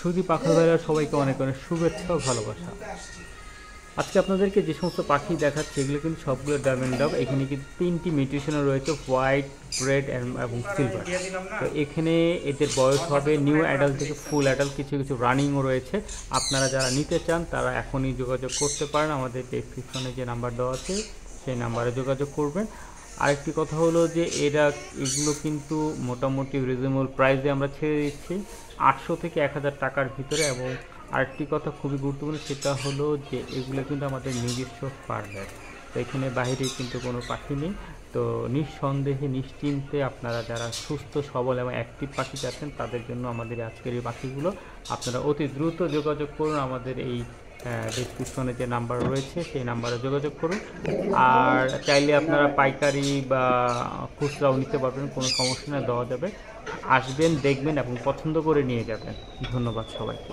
সুধী পাখি ভাইরা সবাইকে অনেক অনেক শুভেচ্ছা ও ভালোবাসা। আজকে আপনাদেরকে যে সমস্ত পাখি দেখাচ্ছে এগুলো কিন্তু সবগুলো ডায়মন্ড ডগ। এখানে কিন্তু 3টি মিউটেশনও রয়েছে, হোয়াইট, রেড এবং সিলভার। তো এখানে এদের বয়স হবে নিউ অ্যাডাল্ট থেকে ফুল অ্যাডাল্ট, কিছু কিছু রানিংও রয়েছে। আপনারা যারা নিতে চান তারা এখনই যোগাযোগ করতে পারেন, আমাদের ডেসক্রিপশনে যে নাম্বার দেওয়া আছে সেই নাম্বারে যোগাযোগ করবেন। আরেকটি কথা হলো যে এগুলো কিন্তু মোটামুটি রিজনেবল প্রাইসে আমরা ছেড়ে দিচ্ছি, 800 থেকে 1000 টাকার ভিতরে। এবং আরেকটি কথা খুবই গুরুত্বপূর্ণ, সেটা হলো যে এগুলো কিন্তু আমাদের নিজস্ব ফার্মের, তো এখানে বাইরে কিন্তু কোনো পাখি নেই। তো নিঃসন্দেহে নিশ্চিন্তে আপনারা যারা সুস্থ সবল এবং অ্যাক্টিভ পাখি চাচ্ছেন তাদের জন্য আমাদের আজকের এই পাখিগুলো। আপনারা অতি দ্রুত যোগাযোগ করুন, আমাদের এই ডিসক্রিপশনে যে নাম্বার রয়েছে সেই নাম্বারে যোগাযোগ করুন। আর চাইলে আপনারা পাইকারি বা খুচরাও নিতে পারবেন, কোনো সমস্যা না, দেওয়া যাবে। আসবেন, দেখবেন এবং পছন্দ করে নিয়ে যাবেন। ধন্যবাদ সবাইকে।